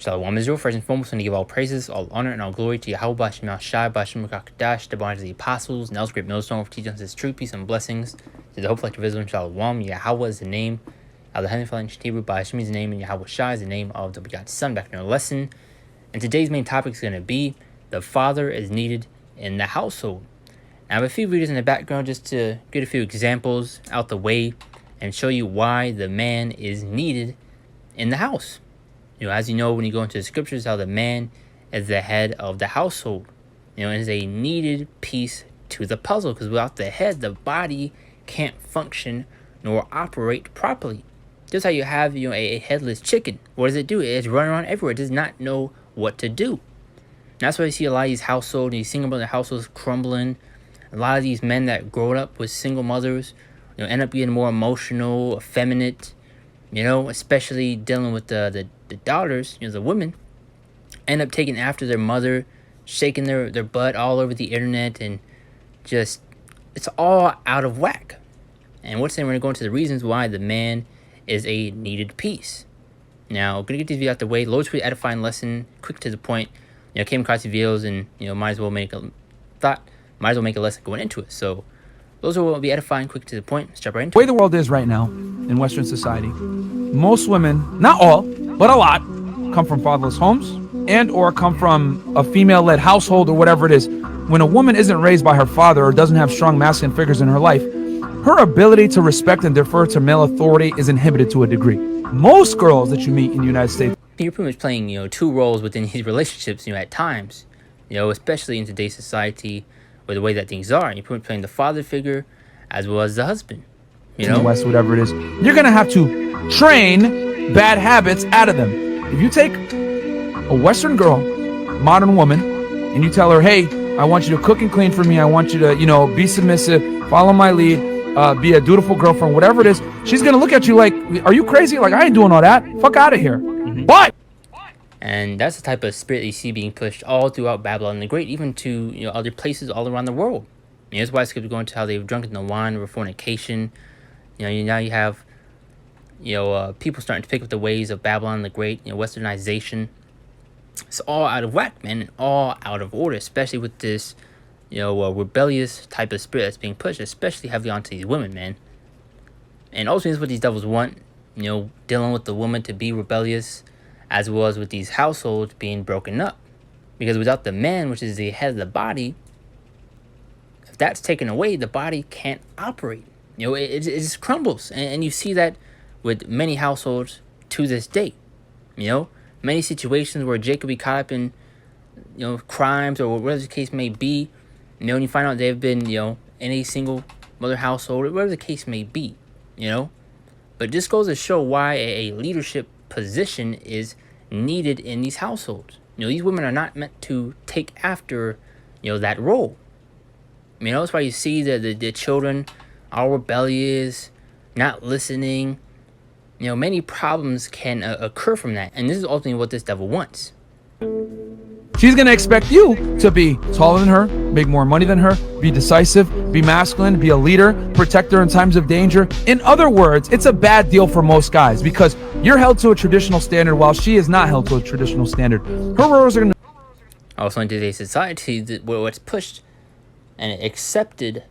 Shalom Israel. First and foremost, I want to give all praises, all honor, and all glory to Yahweh B'Shem Shai, B'Shem Kadash, the bond of the apostles, and else great millstone for teaching us his truth, peace, and blessings. To the hope like Israel, Shalom. Yahweh is the name of the Heavenly Father in Hebrew, B'Shem is the name, and Yahweh Shai is the name of the begotten Son. Back in our lesson. And today's main topic is going to be the father is needed in the household. Now, I have a few videos in the background just to get a few examples out the way and show you why the man is needed in the house. As you know, when you go into the scriptures, how the man is the head of the household. And is a needed piece to the puzzle, because without the head, the body can't function nor operate properly. Just how you have, a headless chicken. What does it do? It's running around everywhere. It does not know what to do. And that's why you see a lot of these households, these single mother households crumbling. A lot of these men that grow up with single mothers, end up being more emotional, effeminate, especially dealing with the daughters, the women, end up taking after their mother, shaking their butt all over the internet, and just, it's all out of whack. And we're going to go into the reasons why the man is a needed piece. Now, I'm going to get these videos out the way. Lord's pretty edifying lesson, quick to the point. Came across these videos and, might as well make a lesson going into it. So, those will be edifying, quick to the point. Let's jump right into it. The way the world is right now in Western society, most women, not all, but a lot, come from fatherless homes and or come from a female-led household or whatever it is. When a woman isn't raised by her father or doesn't have strong masculine figures in her life, her ability to respect and defer to male authority is inhibited to a degree. Most girls that you meet in the United States, you're pretty much playing, two roles within these relationships, at times, especially in today's society, or the way that things are. You're pretty much playing the father figure as well as the husband. In the West, whatever it is, you're gonna have to train bad habits out of them. If you take a Western girl, modern woman, and you tell her, hey, I want you to cook and clean for me, I want you to, be submissive, follow my lead, be a dutiful girlfriend, whatever it is, she's gonna look at you like, are you crazy? Like, I ain't doing all that. Fuck out of here. But and that's the type of spirit that you see being pushed all throughout Babylon the Great, even to other places all around the world. That's why Scripture going to how they've drunken the wine of fornication. Now you have people starting to pick up the ways of Babylon the Great. Westernization. It's all out of whack, man, and all out of order, especially with this rebellious type of spirit that's being pushed, especially heavily onto these women, man. And also, that's what these devils want. Dealing with the woman to be rebellious, as well as with these households being broken up. Because without the man, which is the head of the body, if that's taken away, the body can't operate. It just crumbles. And you see that with many households to this day. Many situations where Jacob be caught up in, crimes or whatever the case may be. And you find out they've been, in a single mother household, or whatever the case may be, But this goes to show why a leadership position is needed in these households. These women are not meant to take after, that role. That's why you see the children are rebellious, not listening. Many problems can occur from that. And this is ultimately what this devil wants. she's gonna expect you to be taller than her, make more money than her, be decisive, be masculine, be a leader, protect her in times of danger. In other words, it's a bad deal for most guys because you're held to a traditional standard while she is not held to a traditional standard. Her roles are gonna... Also in today's society, what's pushed and accepted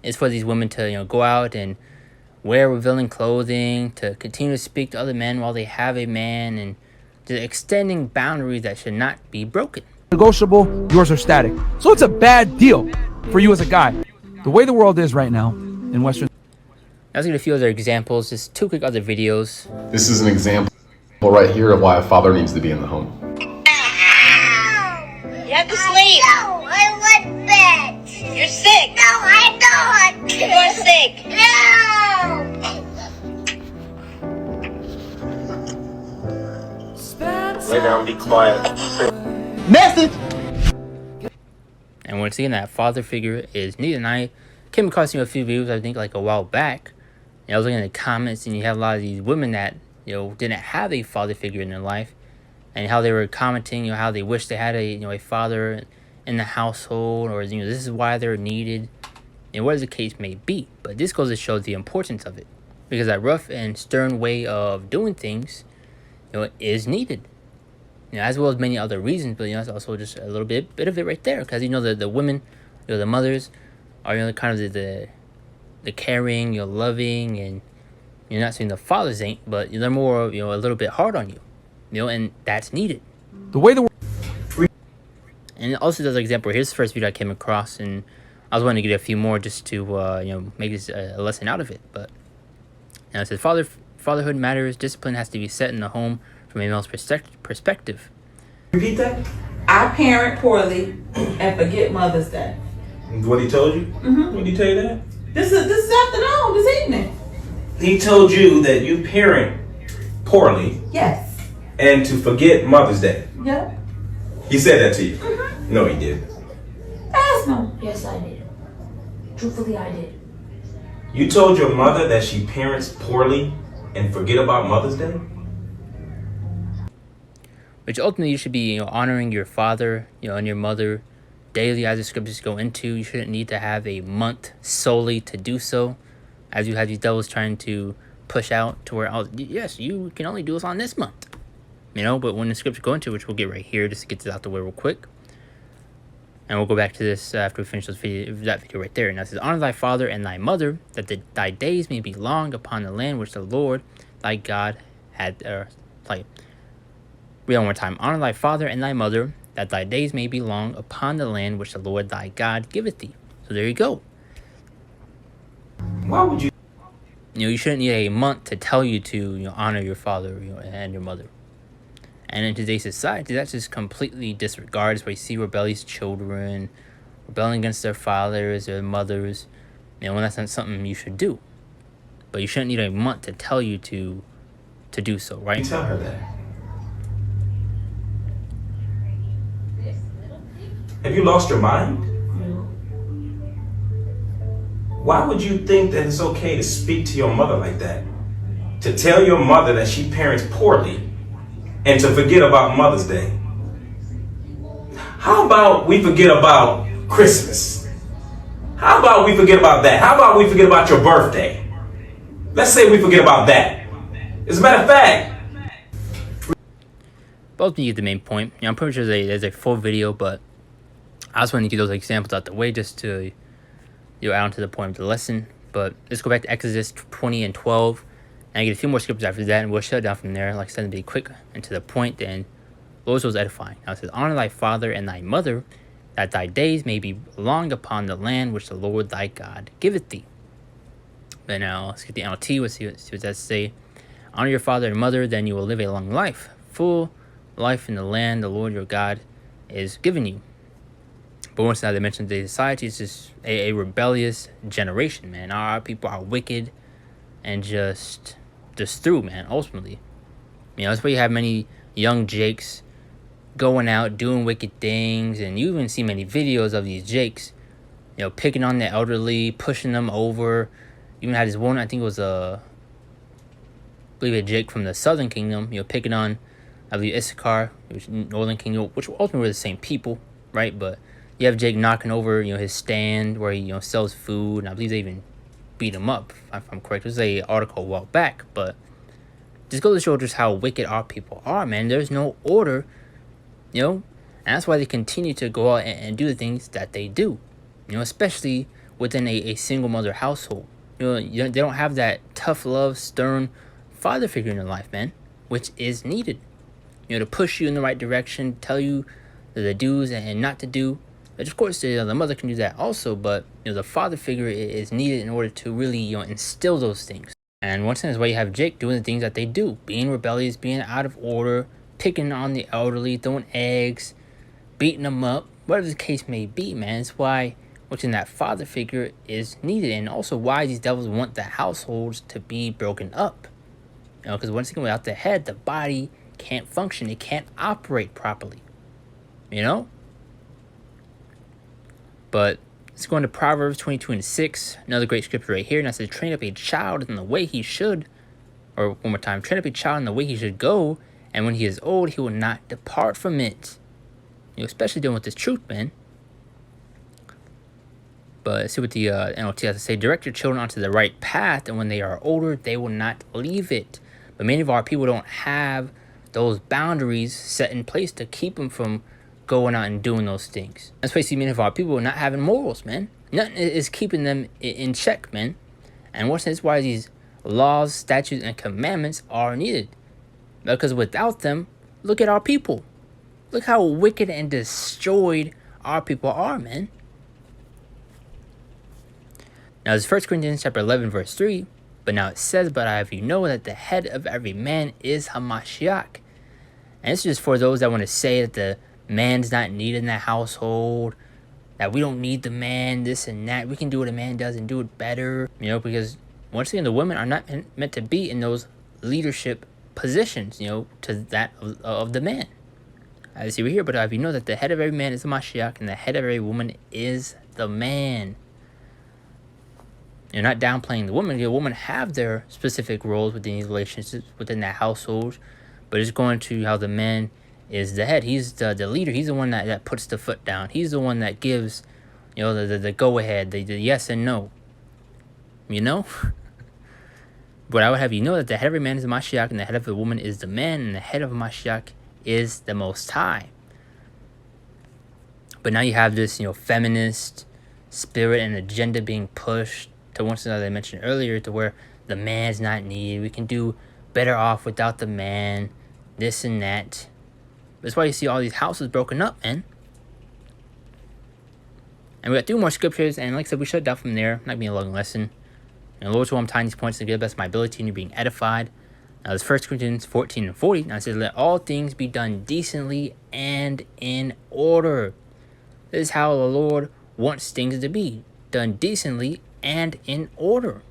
is for these women to go out and wear revealing clothing, to continue to speak to other men while they have a man, and just extending boundaries that should not be broken. Negotiable, yours are static. So it's a bad deal for you as a guy. The way the world is right now in Western... Let's get a few other examples, just two quick other videos. This is an example right here of why a father needs to be in the home. You have to sleep. No, I want bed. You're sick. No, I'm not. You're sick. No. Lay down, be quiet. Message! And once again, that father figure is needed. And I came across a few videos, I think like a while back. And I was looking at the comments, and you have a lot of these women that didn't have a father figure in their life, and how they were commenting, how they wish they had a father in the household, or this is why they're needed, and whatever the case may be. But this goes to show the importance of it, because that rough and stern way of doing things, is needed. As well as many other reasons, but it's also just a little bit of it right there, because the women, the mothers, are kind of the caring, loving, and you're not saying the fathers ain't, but they're more a little bit hard on you, and that's needed. The way the And also, there's an example. Here's the first video I came across, and I was wanting to get a few more just to make this a lesson out of it. But it says fatherhood matters. Discipline has to be set in the home from a male's perspective. Repeat that? I parent poorly and forget Mother's Day. What he told you? Mm-hmm. What did he tell you that? This afternoon, this evening. He told you that you parent poorly Yes. and to forget Mother's Day. Yep. He said that to you? Mm-hmm. No, he didn't. Ask him. Yes, I did. Truthfully, I did. You told your mother that she parents poorly and forget about Mother's Day? Which ultimately you should be honoring your father, and your mother daily, as the scriptures go into. You shouldn't need to have a month solely to do so, as you have these devils trying to push out to where, yes, you can only do this on this month. But when the scriptures go into, which we'll get right here, just to get this out the way real quick. And we'll go back to this after we finish that video right there. And it says, honor thy father and thy mother, that thy days may be long upon the land which the Lord thy God had. Read one more time. Honor thy father and thy mother, that thy days may be long upon the land which the Lord thy God giveth thee. So there you go. Why would you? You shouldn't need a month to tell you to honor your father and your mother. And in today's society, that's just completely disregarded. Where you see rebellious children rebelling against their fathers, their mothers. When that's not something you should do. But you shouldn't need a month to tell you to do so, right? You tell her that. Have you lost your mind? Why would you think that it's okay to speak to your mother like that? To tell your mother that she parents poorly and to forget about Mother's Day? How about we forget about Christmas? How about we forget about that? How about we forget about your birthday? Let's say we forget about that. As a matter of fact, both of you get the main point. I'm pretty sure there's a full video, but I just want to get those examples out the way just to add on to the point of the lesson. But let's go back to Exodus 20 and 12. And I get a few more scriptures after that, and we'll shut it down from there. Like I said, to be quick and to the point, and Lord was edifying. Now it says, honor thy father and thy mother, that thy days may be long upon the land which the Lord thy God giveth thee. But now let's get the NLT. Let's see what that say. Honor your father and mother, then you will live a long life, full life in the land the Lord your God is giving you. But once now they mentioned the society is just a rebellious generation, man. Our people are wicked and just through, man, ultimately. That's why you have many young Jakes going out, doing wicked things, and you even see many videos of these Jakes, picking on the elderly, pushing them over. You even had this one, I think it was I believe a Jake from the Southern Kingdom, picking on, I believe, Issachar, which Northern Kingdom, which ultimately were the same people, right? But you have Jake knocking over, his stand where he, sells food, and I believe they even beat him up, if I'm correct. It was a article a while back, but just goes to show just how wicked our people are, man. There's no order, and that's why they continue to go out and do the things that they do, especially within a single mother household. They don't have that tough love, stern father figure in their life, man, which is needed, to push you in the right direction, tell you the do's and not to do. Which, of course, the mother can do that also, but the father figure is needed in order to really instill those things. And once again, is why you have Jake doing the things that they do, being rebellious, being out of order, picking on the elderly, throwing eggs, beating them up, whatever the case may be, man. It's why in that father figure is needed, and also why these devils want the households to be broken up. Because once again, without the head, the body can't function. It can't operate properly. But let's go into Proverbs 22 and 6. Another great scripture right here. And that says, train up a child in the way he should. Or one more time. Train up a child in the way he should go. And when he is old, he will not depart from it. Especially dealing with this truth, man. But let's see what the NLT has to say. Direct your children onto the right path. And when they are older, they will not leave it. But many of our people don't have those boundaries set in place to keep them from going out and doing those things. That's why you see many of our people not having morals, man. Nothing is keeping them in check, man. And that's why these laws, statutes, and commandments are needed. Because without them, look at our people. Look how wicked and destroyed our people are, man. Now, it's 1 Corinthians chapter 11, verse 3. But now it says, but I have you know that the head of every man is Hamashiach. And this is just for those that want to say that the man's not needed in that household, that we don't need the man, this and that. We can do what a man does and do it better. You know, because once again, the women are not meant to be in those leadership positions, you know, to that of the man. As you see here, but if you know that the head of every man is the Mashiach, and the head of every woman is the man. You're not downplaying the woman. The women have their specific roles within these relationships, within that household, but it's going to how the man is the head. He's the leader. He's the one that puts the foot down. He's the one that gives, you know, the go ahead, the yes and no. You know? But I would have you know that the head of every man is the Mashiach, and the head of the woman is the man, and the head of Mashiach is the Most High. But now you have this, you know, feminist spirit and agenda being pushed to once as I mentioned earlier, to where the man's not needed. We can do better off without the man, this and that. That's why you see all these houses broken up, man. And we got 3 more scriptures, and like I said, we shut down from there. Not being a long lesson. And Lord, so I'm tying these points to give the best of my ability, and you're being edified. Now, this 1 Corinthians 14 and 40. Now it says, let all things be done decently and in order. This is how the Lord wants things to be done decently and in order.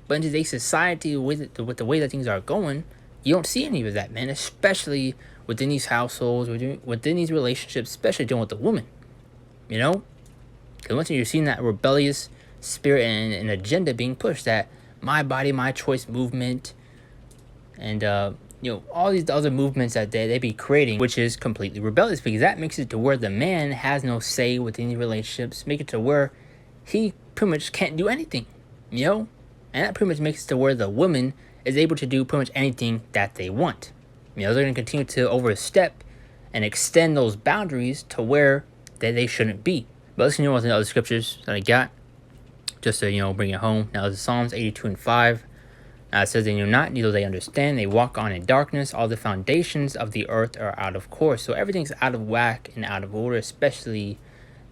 But in today's society, with the way that things are going, you don't see any of that, man. Especially within these households, within these relationships, especially dealing with the woman. You know? Because once you're seeing that rebellious spirit and agenda being pushed, that my body, my choice movement, and you know, all these other movements that they be creating, which is completely rebellious, because that makes it to where the man has no say within the relationships, make it to where he pretty much can't do anything, you know? And that pretty much makes it to where the woman is able to do pretty much anything that they want. You know, they're going to continue to overstep and extend those boundaries to where they shouldn't be. But let's continue on with the other scriptures that I got, just to, you know, bring it home. Now, this is Psalms 82 and 5. It says, they know not, neither they understand. They walk on in darkness. All the foundations of the earth are out of course. So everything's out of whack and out of order, especially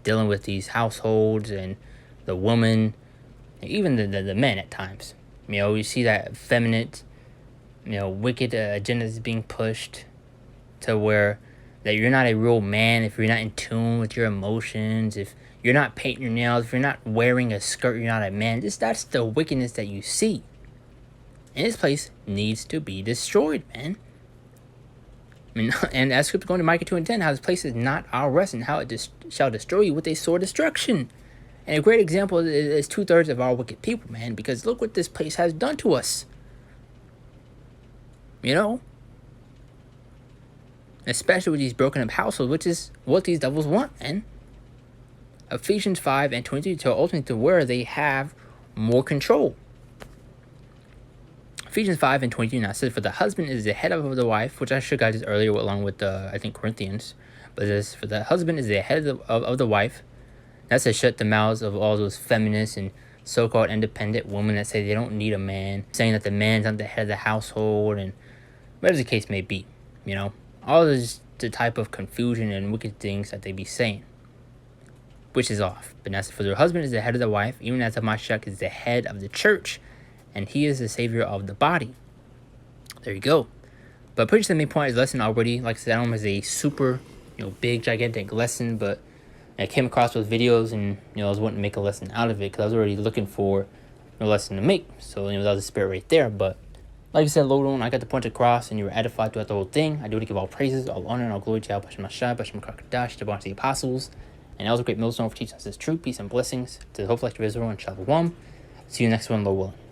dealing with these households and the woman, and even the men at times. You know, you see that effeminate, you know, wicked agendas being pushed to where that you're not a real man if you're not in tune with your emotions, if you're not painting your nails, if you're not wearing a skirt, you're not a man. That's the wickedness that you see. And this place needs to be destroyed, man. I mean, and as scripture going to Micah 2 and 10, how this place is not our rest, and how it shall destroy you with a sore destruction. And a great example is 2/3 of our wicked people, man, because look what this place has done to us. You know? Especially with these broken up households, which is what these devils want, man. Ephesians 5 and 23 to ultimately to where they have more control. Ephesians 5 and 22 now says, for the husband is the head of the wife, which I showed guys earlier along with, I think, Corinthians. But it says, for the husband is the head of the wife. That's to shut the mouths of all those feminists and so-called independent women that say they don't need a man, saying that the man's not the head of the household, and whatever the case may be, you know. All this the type of confusion and wicked things that they be saying, which is off. But that's for their husband is the head of the wife, even as the Mashiach is the head of the church, and he is the savior of the body. There you go. But pretty much the main point of the lesson already, like I said, I don't know if it's a super, you know, big, gigantic lesson, but I came across those videos and, you know, I was wanting to make a lesson out of it because I was already looking for a lesson to make. So, you know, that was the spirit right there. But like I said, Lord, I got the point across and you were edified throughout the whole thing. I do to give all praises, all honor, and all glory to Yahweh Hashem Mashai, Hashem Kakadash, to the apostles, and that was a great millstone for teaching us this truth, peace, and blessings to the Hope Collective Israel and Shalom. See you next one, Lord willing.